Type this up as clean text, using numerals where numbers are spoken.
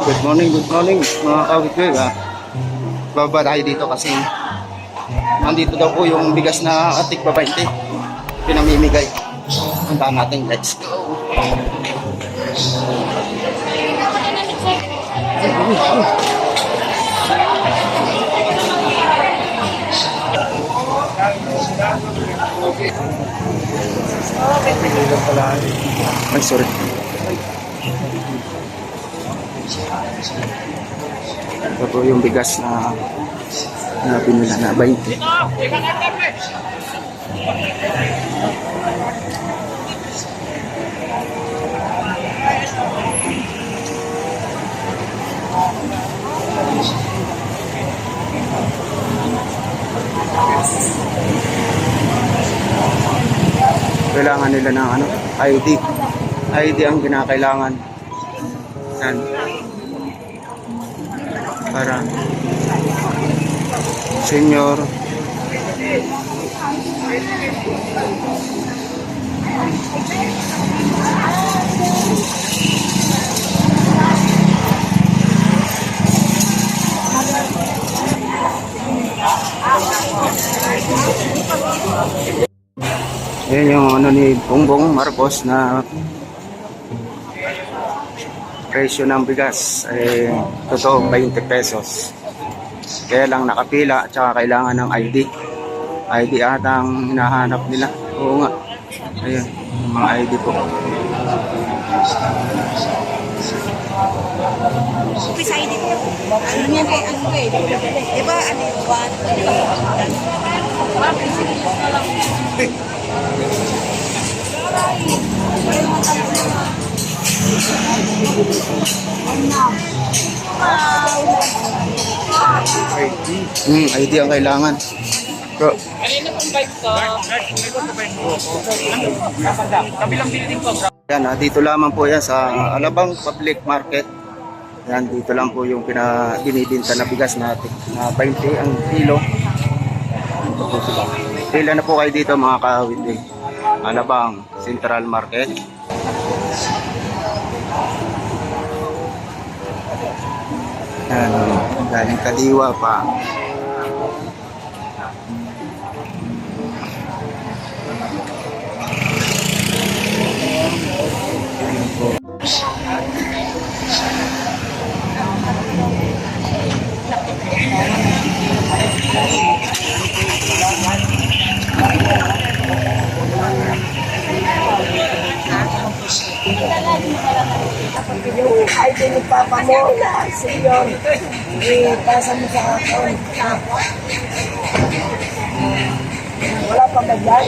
Good morning mga kawitwe. Baba tayo dito kasi nandito daw po yung bigas na atik pa 20 pinamimigay. Punta natin, let's go. Ay, sorry. Ito po yung bigas na pinila na 20. Kailangan nila ng ID. ID ang kinakailangan. Yan. Para senior. Yan yung ni Bongbong Marcos na presyo ng bigas ay totoo 20 pesos. Kaya lang nakapila at saka kailangan ng ID. ID ata ang hinahanap nila. Oo nga. Ayan, yung mga ID po. Sa ID ko. Ano niyan kay ano eh. Diba ano yung one? ID ang kailangan. Bro. Kanina pong bike ko. Kabilang building ko. Yan, dito lamang po yan sa Alabang Public Market. Yan, dito lang po yung binibinta na bigas na 20 ang kilo. Ito po sila. Pila na po kayo dito mga kahawit eh. Alabang Central Market. Yan, galing Kadiwa pa. Yung ID ni Papa mo na siyon. Ipasa mo sa akin. Wala pa ba dyan?